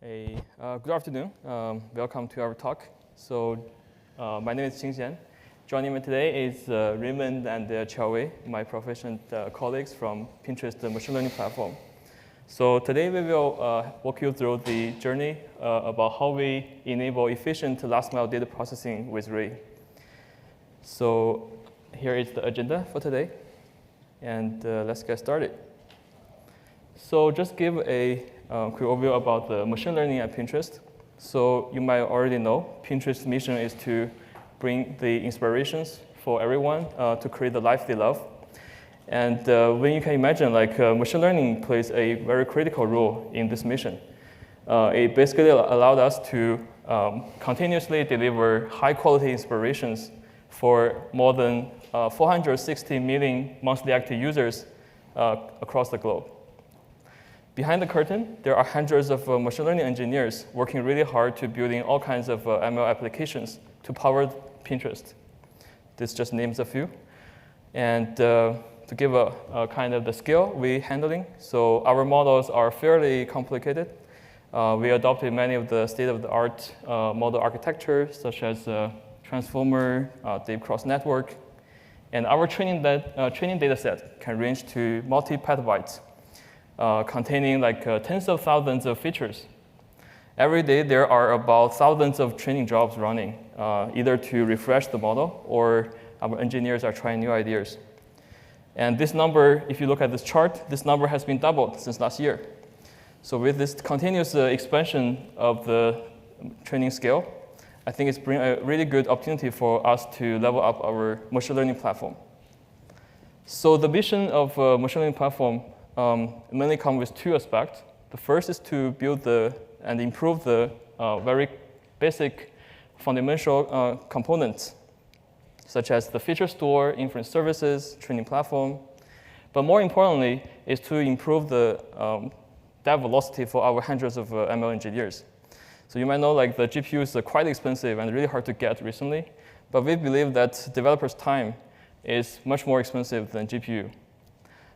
Good afternoon. Welcome to our talk. So, my name is Xingxian. Joining me today is Raymond and Qiaowei, my proficient colleagues from Pinterest machine learning platform. So today we will walk you through the journey about how we enable efficient last-mile data processing with Ray. So here is the agenda for today, and let's get started. So just give a quick overview about the machine learning at Pinterest. So you might already know Pinterest's mission is to bring the inspirations for everyone to create the life they love. And when you can imagine, machine learning plays a very critical role in this mission. It basically allowed us to continuously deliver high-quality inspirations for more than 460 million monthly active users across the globe. Behind the curtain, there are hundreds of machine learning engineers working really hard to building all kinds of ML applications to power Pinterest. This just names a few. And to give a kind of the scale we're handling, so our models are fairly complicated. We adopted many of the state-of-the-art model architecture, such as transformer, deep cross network. And our training data set can range to multi-petabytes. Containing tens of thousands of features. Every day, there are about thousands of training jobs running, either to refresh the model or our engineers are trying new ideas. And this number, if you look at this chart, this number has been doubled since last year. So with this continuous expansion of the training scale, I think it's bring a really good opportunity for us to level up our machine learning platform. So the mission of machine learning platform mainly come with two aspects. The first is to build and improve the very basic fundamental components, such as the feature store, inference services, training platform. But more importantly, is to improve the dev velocity for our hundreds of ML engineers. So you might know the GPUs are quite expensive and really hard to get recently. But we believe that developers' time is much more expensive than GPU.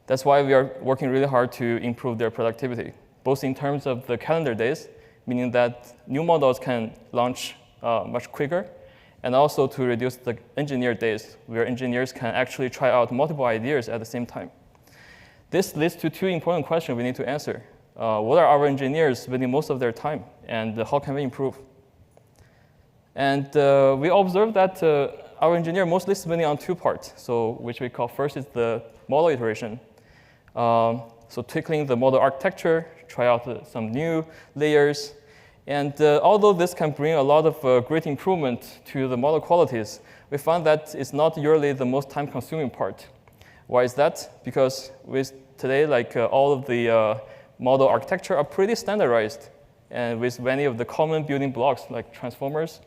That's why we are working really hard to improve their productivity, both in terms of the calendar days, meaning that new models can launch much quicker, and also to reduce the engineer days, where engineers can actually try out multiple ideas at the same time. This leads to two important questions we need to answer. What are our engineers spending most of their time, and how can we improve? And we observed that our engineer mostly spending on two parts, which we call first is the model iteration. So tweaking the model architecture, try out some new layers. And although this can bring a lot of great improvement to the model qualities, we found that it's not usually the most time-consuming part. Why is that? Because with today, all of the model architecture are pretty standardized, and with many of the common building blocks like transformers.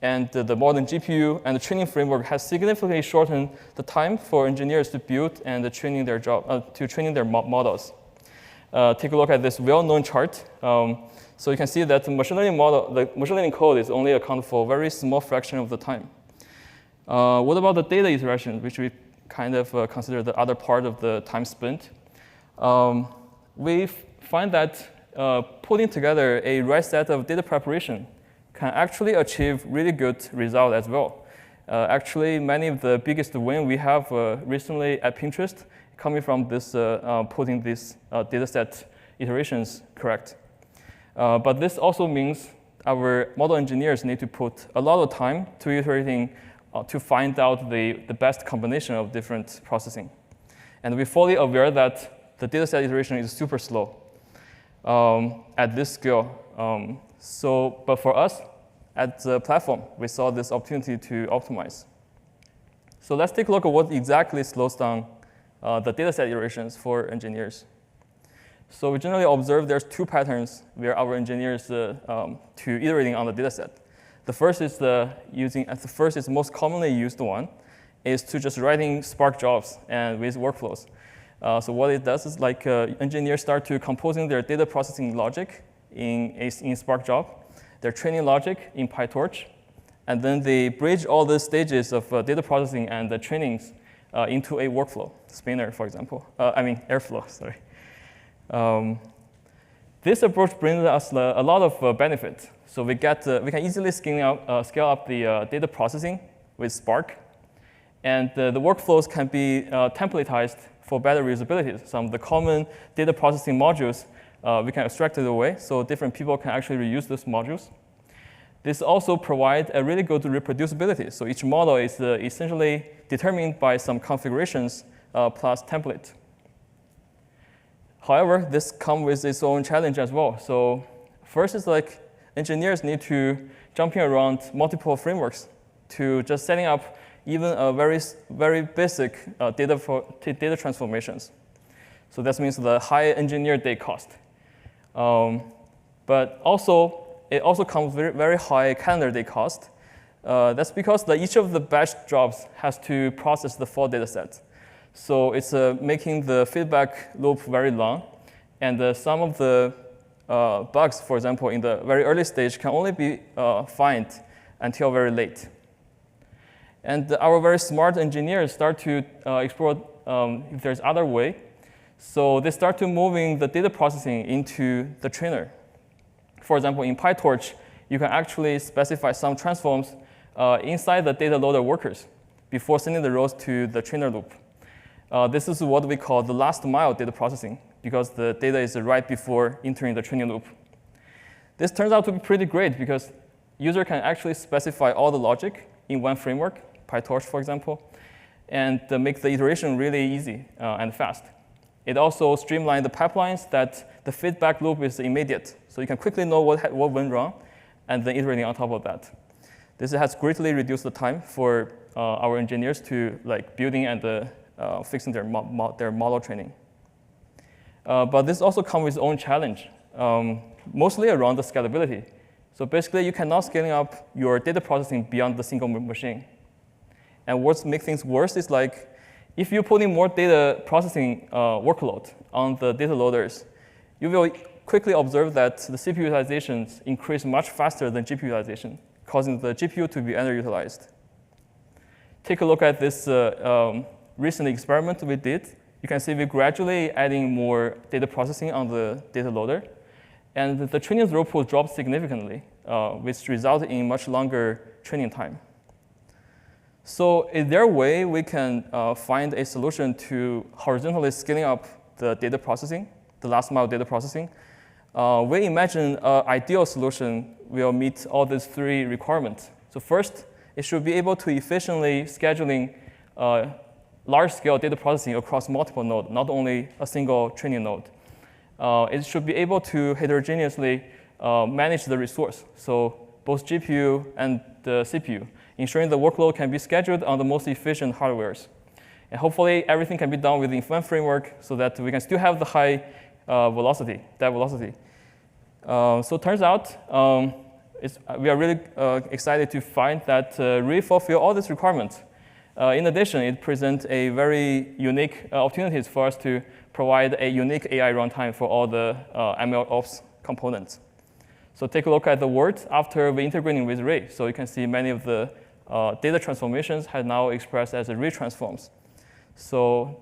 And the modern GPU and the training framework has significantly shortened the time for engineers to build and training their models. Take a look at this well-known chart. So you can see that the machine learning code is only accounted for a very small fraction of the time. What about the data iteration, which we kind of consider the other part of the time spent? We find that putting together a right set of data preparation can actually achieve really good result as well. Actually, many of the biggest win we have recently at Pinterest coming from this putting these data set iterations correct. But this also means our model engineers need to put a lot of time to iterating to find out the best combination of different processing. And we're fully aware that the data set iteration is super slow at this scale. But for us, at the platform, we saw this opportunity to optimize. So let's take a look at what exactly slows down the dataset iterations for engineers. So we generally observe there's two patterns where our engineers to iterating on the dataset. The first is the most commonly used one, is to just writing Spark jobs and with workflows. So what it does is engineers start to composing their data processing logic in Spark job, their training logic in PyTorch, and then they bridge all the stages of data processing and the trainings into a workflow, Spinner, for example. Airflow, sorry. This approach brings us a lot of benefits. So we can easily scale up the data processing with Spark. And the workflows can be templatized for better reusability. Some of the common data processing modules, we can extract it away, so different people can actually reuse those modules. This also provides a really good reproducibility. So each model is essentially determined by some configurations plus template. However, this comes with its own challenge as well. So first is like engineers need to jumping around multiple frameworks to just setting up even a very basic data transformations. So that means the high engineer day cost. But also, it also comes with very high calendar day cost. That's because each of the batch jobs has to process the full data set. So it's making the feedback loop very long. And some of the bugs, for example, in the very early stage can only be found until very late. And our very smart engineers start to explore if there's other way. So they start to moving the data processing into the trainer. For example, in PyTorch, you can actually specify some transforms inside the data loader workers before sending the rows to the trainer loop. This is what we call the last mile data processing, because the data is right before entering the training loop. This turns out to be pretty great because user can actually specify all the logic in one framework, PyTorch, for example, and make the iteration really easy and fast. It also streamlines the pipelines that the feedback loop is immediate, so you can quickly know what went wrong and then iterating on top of that. This has greatly reduced the time for our engineers to building and fixing their model training. But this also comes with its own challenge, mostly around the scalability. So basically, you cannot scale up your data processing beyond the single machine. And what makes things worse is if you put in more data processing workload on the data loaders, you will quickly observe that the CPU utilizations increase much faster than GPU utilization, causing the GPU to be underutilized. Take a look at this recent experiment we did. You can see we're gradually adding more data processing on the data loader. And the training throughput dropped significantly, which resulted in much longer training time. So is there a way we can find a solution to horizontally scaling up the data processing, the last mile data processing? We imagine an ideal solution will meet all these three requirements. So first, it should be able to efficiently scheduling large-scale data processing across multiple nodes, not only a single training node. It should be able to heterogeneously manage the resource, so both GPU and the CPU, ensuring the workload can be scheduled on the most efficient hardwares. And hopefully, everything can be done within one framework so that we can still have the high velocity, data velocity. So it turns out we are really excited to find that really fulfill all these requirements. In addition, it presents a very unique opportunities for us to provide a unique AI runtime for all the MLOps components. So take a look at the words after we integrating with Ray. So you can see many of the data transformations have now expressed as Ray transforms. So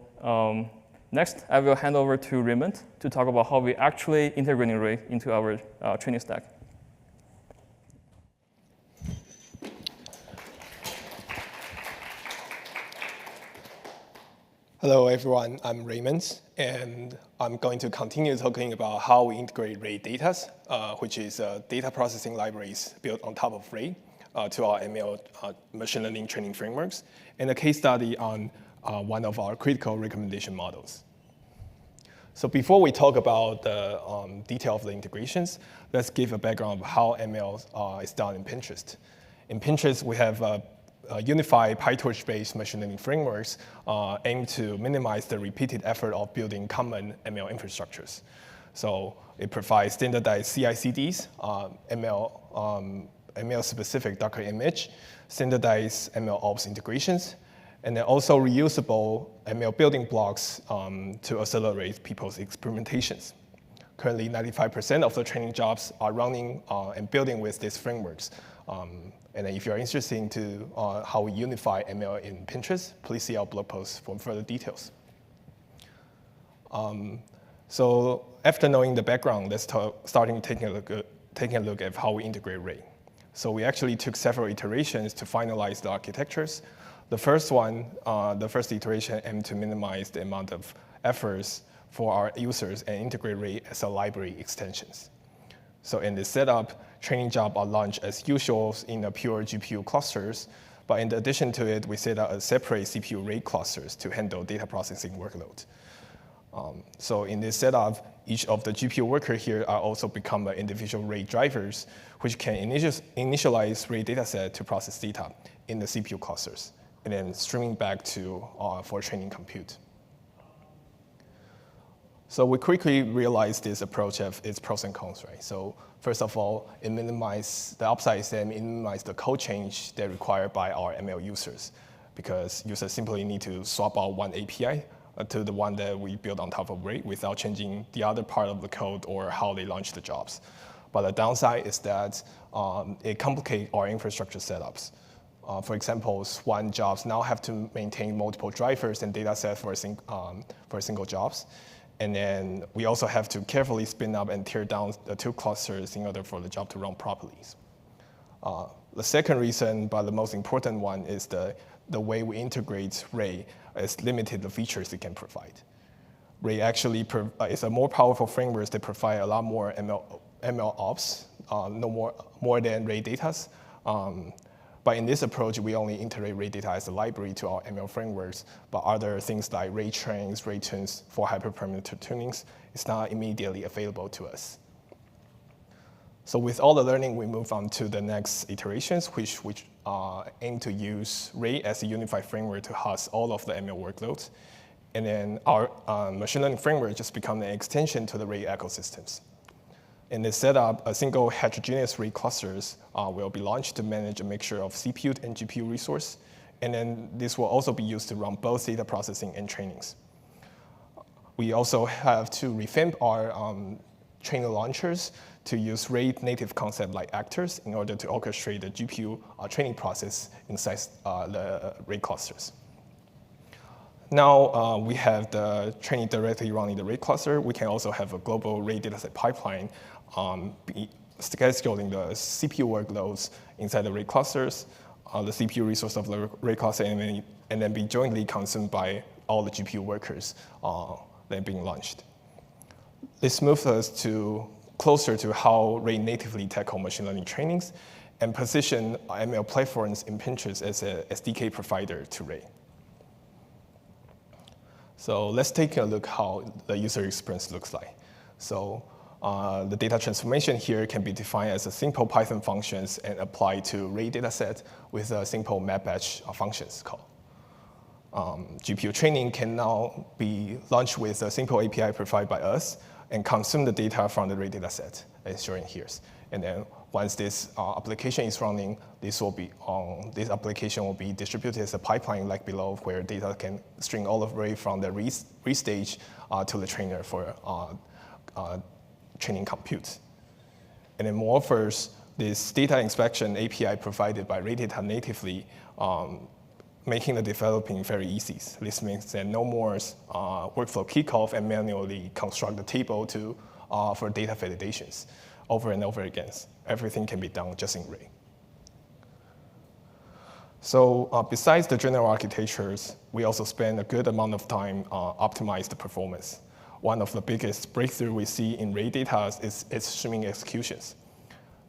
next, I will hand over to Raymond to talk about how we actually integrating Ray into our training stack. Hello, everyone. I'm Raymond, and I'm going to continue talking about how we integrate Ray data, which is data processing libraries built on top of Ray to our ML machine learning training frameworks, and a case study on one of our critical recommendation models. So before we talk about the detail of the integrations, let's give a background of how ML is done in Pinterest. In Pinterest, we have unified PyTorch-based machine learning frameworks aim to minimize the repeated effort of building common ML infrastructures. So it provides standardized CI/CDs, ML-specific Docker image, standardized ML ops integrations, and then also reusable ML building blocks to accelerate people's experimentations. Currently, 95% of the training jobs are running and building with these frameworks. And if you're interested into how we unify ML in Pinterest, please see our blog post for further details. So after knowing the background, let's starting taking a look at how we integrate Ray. So we actually took several iterations to finalize the architectures. The first iteration aimed to minimize the amount of efforts for our users and integrate Ray as a library extensions. So in this setup, training jobs are launched as usual in a pure GPU clusters, but in addition to it, we set up a separate CPU Ray clusters to handle data processing workload. So in this setup, each of the GPU workers here are also become individual Ray drivers, which can initialize Ray dataset to process data in the CPU clusters, and then streaming back to for training compute. So we quickly realized this approach have its pros and cons, right? So first of all, it minimizes the upsides and minimize the code change that required by our ML users, because users simply need to swap out one API to the one that we build on top of Ray without changing the other part of the code or how they launch the jobs. But the downside is that it complicates our infrastructure setups. For example, Swan jobs now have to maintain multiple drivers and data sets for a single jobs. And then we also have to carefully spin up and tear down the two clusters in order for the job to run properly. The second reason, but the most important one, is the way we integrate Ray is limited the features it can provide. Ray actually is a more powerful framework that provide a lot more ML ops, no more than Ray datas. But in this approach, we only integrate Ray data as a library to our ML frameworks, but other things like Ray trains, Ray tunes for hyperparameter tunings is not immediately available to us. So with all the learning, we move on to the next iterations, which aim to use Ray as a unified framework to host all of the ML workloads. And then our machine learning framework just become an extension to the Ray ecosystems. In this setup, a single heterogeneous Ray clusters will be launched to manage a mixture of CPU and GPU resource. And then this will also be used to run both data processing and trainings. We also have to revamp our trainer launchers to use Ray native concept like actors in order to orchestrate the GPU training process inside the Ray clusters. Now we have the training directly running the Ray cluster. We can also have a global Ray dataset pipeline scheduling the CPU workloads inside the Ray clusters, the CPU resource of the Ray cluster, and then be jointly consumed by all the GPU workers that are being launched. This moves us closer to how Ray natively tackle machine learning trainings and position ML platforms in Pinterest as a SDK provider to Ray. So let's take a look how the user experience looks like. So the data transformation here can be defined as a simple Python functions and applied to Ray dataset with a simple map batch functions call. GPU training can now be launched with a simple API provided by us and consume the data from the Ray dataset, as shown here. And then once this application is running, this application will be distributed as a pipeline like below, where data can string all of Ray from the restage to the trainer for training compute. And then moreover, this data inspection API provided by Ray data natively, making the developing very easy. This means that no more workflow kickoff and manually construct the table for data validations over and over again. Everything can be done just in Ray. So besides the general architectures, we also spend a good amount of time optimize the performance. One of the biggest breakthrough we see in Ray data is its streaming executions.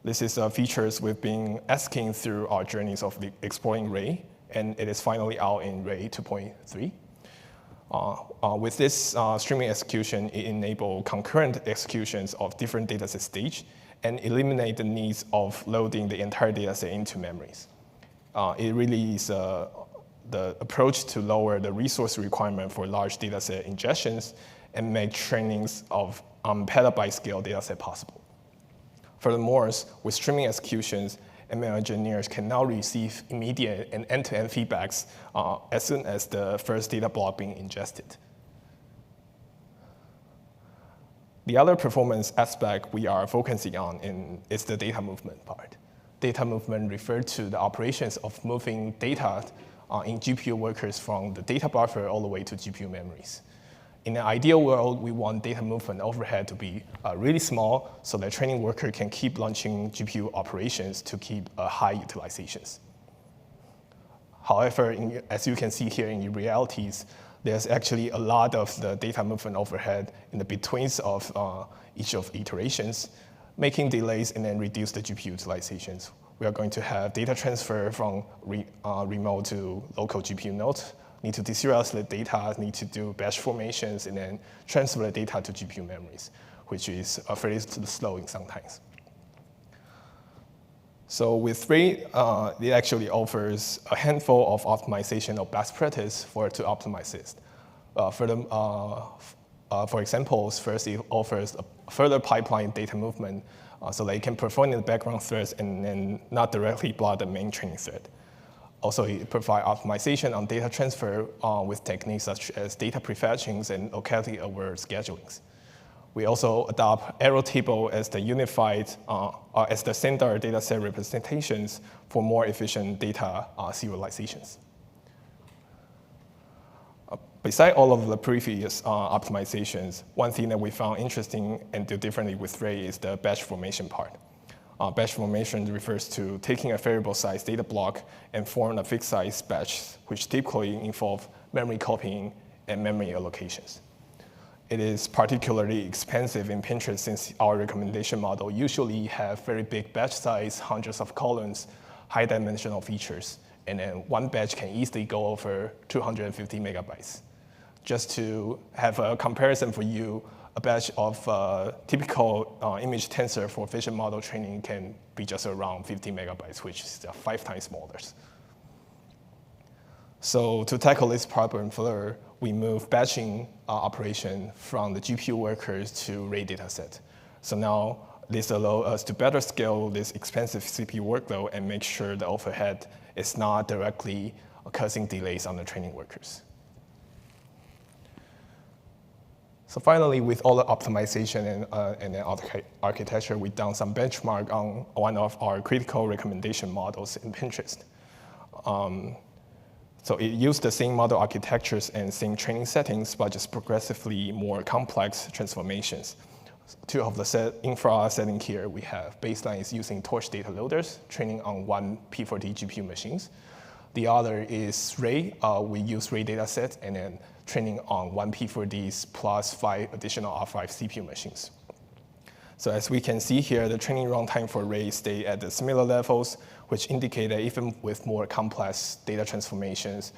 This is features we've been asking through our journeys of exploring Ray, and it is finally out in Ray 2.3. With this streaming execution, it enables concurrent executions of different dataset stage and eliminate the needs of loading the entire dataset into memories. It really is the approach to lower the resource requirement for large dataset ingestions and make trainings of petabyte scale dataset possible. Furthermore, with streaming executions, ML engineers can now receive immediate and end-to-end feedbacks as soon as the first data block being ingested. The other performance aspect we are focusing on is the data movement part. Data movement refers to the operations of moving data in GPU workers from the data buffer all the way to GPU memories. In an ideal world, we want data movement overhead to be really small so the training worker can keep launching GPU operations to keep high utilizations. However, as you can see here in realities, there's actually a lot of the data movement overhead in the betweens of each of iterations, making delays and then reduce the GPU utilizations. We are going to have data transfer from remote to local GPU nodes, need to deserialize the data, need to do batch formations, and then transfer the data to GPU memories, which is fairly slow in sometimes. So with Ray, it actually offers a handful of optimization of best practice to optimize this. For examples, first it offers a further pipeline data movement so that it can perform in the background threads and then not directly block the main training thread. Also, it provides optimization on data transfer with techniques such as data prefetchings and locality-aware schedulings. We also adopt arrow table as the unified, as the standard data set representations for more efficient data serializations. Beside all of the previous optimizations, one thing that we found interesting and do differently with Ray is the batch formation part. Batch formation refers to taking a variable size data block and form a fixed size batch, which typically involve memory copying and memory allocations. It is particularly expensive in Pinterest since our recommendation model usually have very big batch size, hundreds of columns, high dimensional features, and then one batch can easily go over 250 megabytes. Just to have a comparison for you, a batch of typical image tensor for vision model training can be just around 50 megabytes, which is 5 times smaller. So to tackle this problem further, we move batching operation from the GPU workers to Ray dataset. So now this allows us to better scale this expensive CPU workload and make sure the overhead is not directly causing delays on the training workers. So finally, with all the optimization and architecture, we've done some benchmark on one of our critical recommendation models in Pinterest. So it used the same model architectures and same training settings, but just progressively more complex transformations. Two of the infra setting here, we have baseline is using torch data loaders, training on one P4D GPU machines. The other is Ray. We use Ray dataset and then training on one P4Ds plus 5 additional R5 CPU machines. So as we can see here, the training runtime for Ray stay at the similar levels, which indicate that even with more complex data transformations,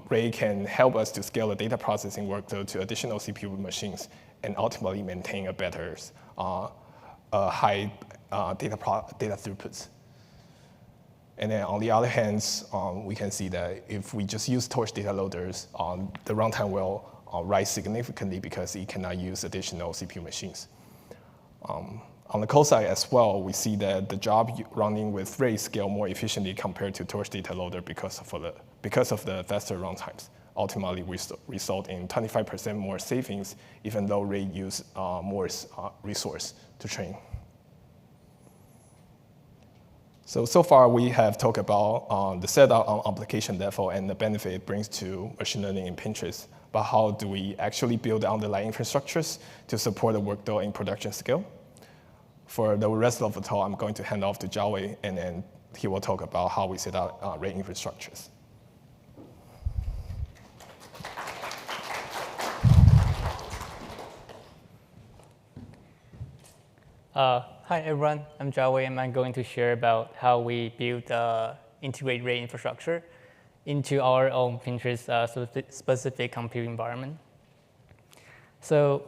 Ray can help us to scale the data processing workload to additional CPU machines and ultimately maintain a better high data throughputs. And then on the other hand, we can see that if we just use torch data loaders, the runtime will rise significantly because it cannot use additional CPU machines. On the code side as well, we see that the job running with Ray scale more efficiently compared to torch data loader because of the faster runtimes. Ultimately, we result in 25% more savings, even though Ray use more resource to train. So far, we have talked about the setup on application level and the benefit it brings to machine learning in Pinterest. But how do we actually build the underlying infrastructures to support the workload in production scale? For the rest of the talk, I'm going to hand off to Jiawei, and then he will talk about how we set up Ray infrastructures. Hi everyone, I'm Jiawei, and I'm going to share about how we build integrate Ray infrastructure into our own Pinterest specific compute environment. So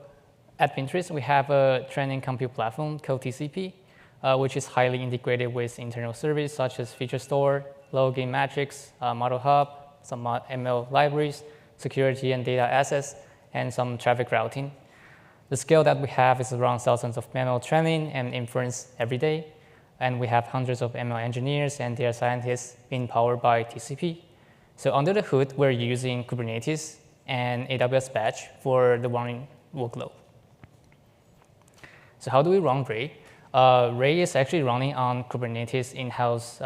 at Pinterest, we have a training compute platform called TCP, which is highly integrated with internal service such as Feature Store, Login Metrics, Model Hub, some ML libraries, security and data access, and some traffic routing. The scale that we have is around thousands of ML training and inference every day. And we have hundreds of ML engineers and data scientists being powered by TCP. So under the hood, we're using Kubernetes and AWS Batch for the running workload. So how do we run Ray? Ray is actually running on Kubernetes in-house,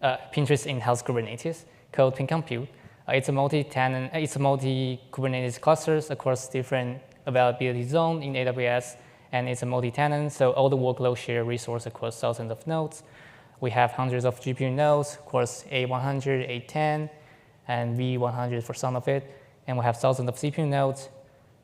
Pinterest in-house Kubernetes called PinCompute. It's a multi-tenant, it's a multi-Kubernetes clusters across different availability zone in AWS, and it's a multi-tenant, so all the workloads share resource across thousands of nodes. We have hundreds of GPU nodes, of course, A100, A10, and V100 for some of it, and we have thousands of CPU nodes.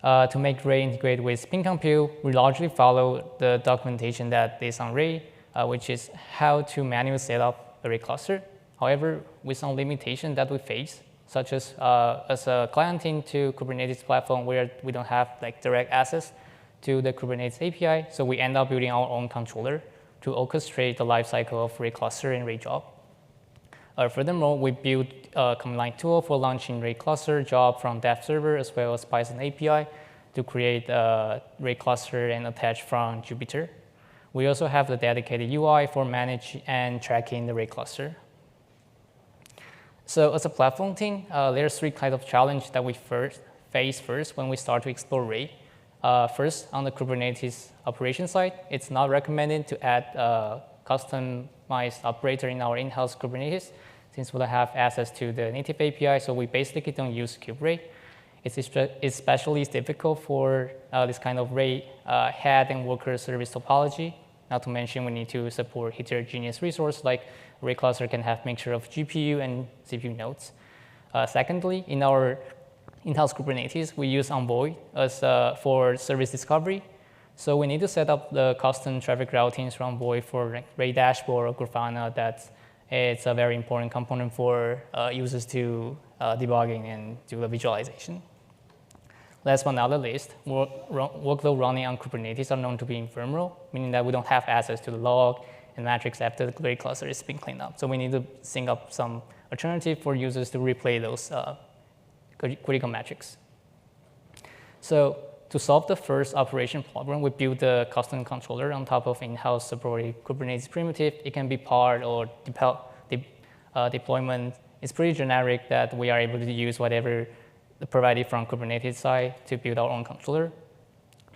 To make Ray integrate with Spin Compute, we largely follow the documentation that is on Ray, which is how to manually set up a Ray cluster. However, with some limitation that we face, such as a client into Kubernetes platform where we don't have direct access to the Kubernetes API, so we end up building our own controller to orchestrate the lifecycle of Ray cluster and Ray job. Furthermore, we built a command line tool for launching Ray cluster job from dev server as well as Python API to create a Ray cluster and attach from Jupyter. We also have the dedicated UI for managing and tracking the Ray cluster. So as a platform team, there's three kinds of challenge that we face when we start to explore Ray. First, on the Kubernetes operation side, it's not recommended to add a customized operator in our in-house Kubernetes since we don't have access to the native API, so we basically don't use kuberay. It's especially difficult for this kind of Ray head and worker service topology. Not to mention we need to support heterogeneous resource like Ray cluster can have mixture of GPU and CPU nodes. Secondly, in our in-house Kubernetes, we use Envoy as for service discovery. So we need to set up the custom traffic routings from Envoy for Ray dashboard or Grafana. It's a very important component for users to debugging and do the visualization. Last but not the least, workload running on Kubernetes are known to be ephemeral, meaning that we don't have access to the log and metrics after the Ray cluster is being cleaned up. So we need to sync up some alternative for users to replay those critical metrics. So to solve the first operation problem, we built a custom controller on top of in-house supported Kubernetes primitive. It can be part or deployment. It's pretty generic that we are able to use whatever provided from Kubernetes side to build our own controller.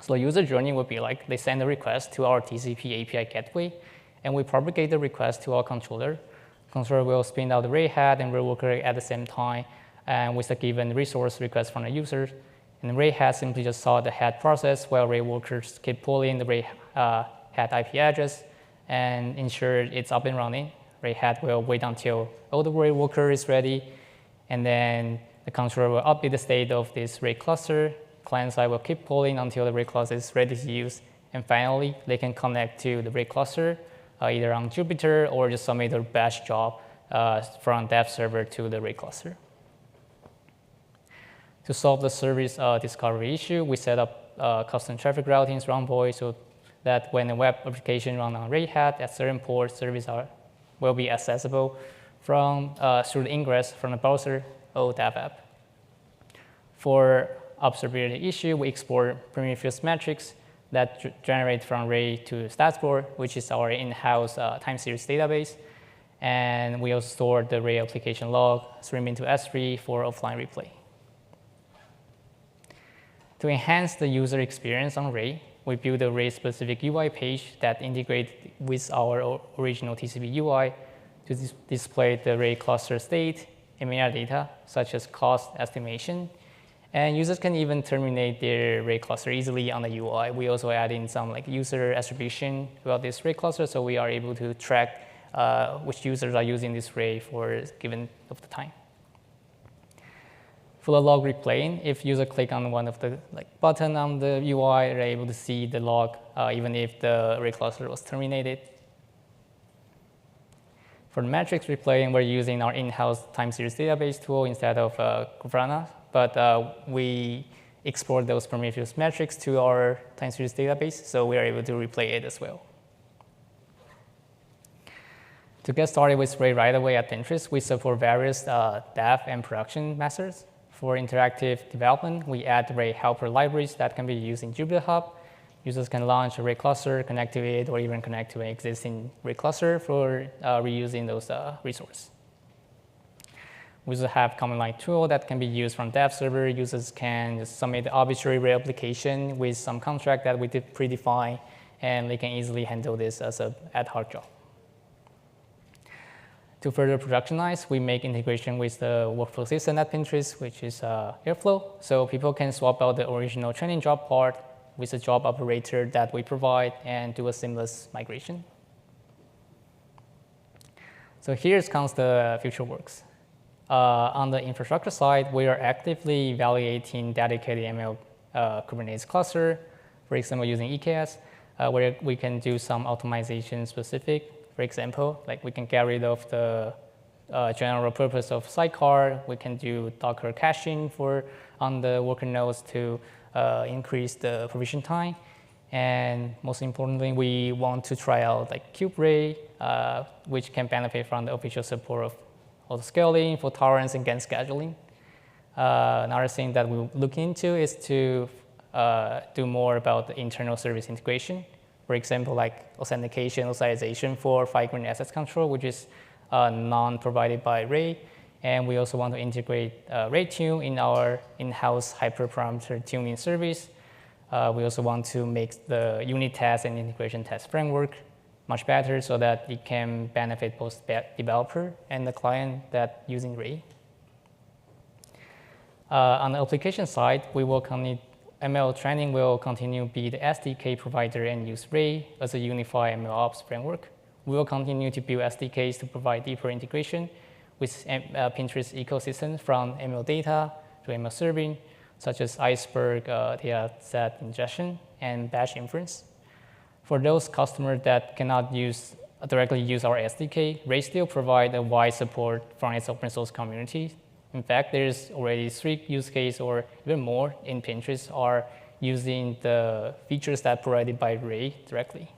So the user journey would be like they send a request to our TCP API gateway, and we propagate the request to our controller. Controller will spin out the Ray head and Ray worker at the same time, and with a given resource request from the user. And the Ray head simply just saw the head process while Ray workers keep pulling the Ray head IP address and ensure it's up and running. Ray head will wait until all the Ray worker is ready, and then the controller will update the state of this Ray cluster. Client side will keep pulling until the Ray cluster is ready to use. And finally, they can connect to the Ray cluster, either on Jupyter or just submit a batch job from dev server to the Ray cluster. To solve the service discovery issue, we set up custom traffic routings from Envoy so that when a web application runs on Ray hat at certain ports, service will be accessible from through the ingress from the browser or dev app. For observability issue, we export Prometheus metrics that generate from Ray to Statsboard, which is our in-house time series database. And we also store the Ray application log, stream into S3 for offline replay. To enhance the user experience on Ray, we built a Ray-specific UI page that integrates with our original TCP UI to display the Ray cluster state and metadata, such as cost estimation. And users can even terminate their Ray cluster easily on the UI. We also add in some user attribution about this Ray cluster, so we are able to track which users are using this Ray for given of the time. For the log replaying, if user click on one of the button on the UI, they're able to see the log even if the Ray cluster was terminated. For the metrics replaying, we're using our in-house time series database tool instead of Grafana, but we export those Prometheus metrics to our time series database, so we are able to replay it as well. To get started with Ray right away at Pinterest, we support various dev and production methods. For interactive development, we add Ray helper libraries that can be used in Jupyter Hub. Users can launch a Ray cluster, connect to it, or even connect to an existing Ray cluster for reusing those resources. We also have command line tool that can be used from dev server. Users can just submit the arbitrary Ray application with some contract that we predefine, and they can easily handle this as an ad hoc job. To further productionize, we make integration with the workflow system at Pinterest, which is Airflow. So people can swap out the original training job part with the job operator that we provide and do a seamless migration. So here comes the future works. On the infrastructure side, we are actively evaluating dedicated ML Kubernetes cluster, for example, using EKS, where we can do some optimization specific. For example, like we can get rid of the general purpose of sidecar. We can do Docker caching on the worker nodes to increase the provision time. And most importantly, we want to try out like KubeRay, which can benefit from the official support of auto-scaling, fault tolerance, and against scheduling. Another thing that we'll look into is to do more about the internal service integration. For example, like authentication, authorization for fine-grained access control, which is non-provided by Ray. And we also want to integrate RayTune in our in-house hyperparameter tuning service. We also want to make the unit test and integration test framework much better so that it can benefit both the developer and the client that using Ray. On the application side, ML training will continue to be the SDK provider and use Ray as a unified ML ops framework. We will continue to build SDKs to provide deeper integration with Pinterest ecosystem from ML data to ML serving, such as Iceberg, data set ingestion, and batch inference. For those customers that cannot directly use our SDK, Ray still provides a wide support from its open source community. In fact, there's already 3 use cases or even more in Pinterest are using the features that provided by Ray directly.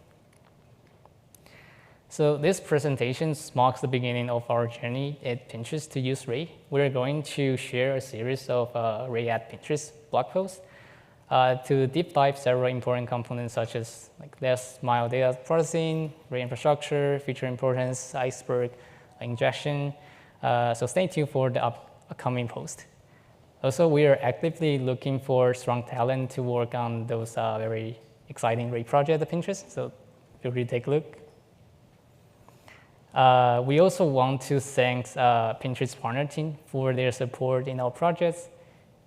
So this presentation marks the beginning of our journey at Pinterest to use Ray. We're going to share a series of Ray at Pinterest blog posts to deep dive several important components such as like last mile data processing, Ray infrastructure, feature importance, Iceberg, injection. So stay tuned for the upcoming post. Also, we are actively looking for strong talent to work on those very exciting Ray projects at Pinterest. So feel free to take a look. We also want to thank Pinterest partner team for their support in our projects,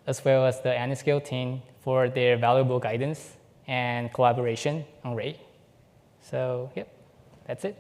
as well as the Anyscale team for their valuable guidance and collaboration on Ray. So, yep, that's it.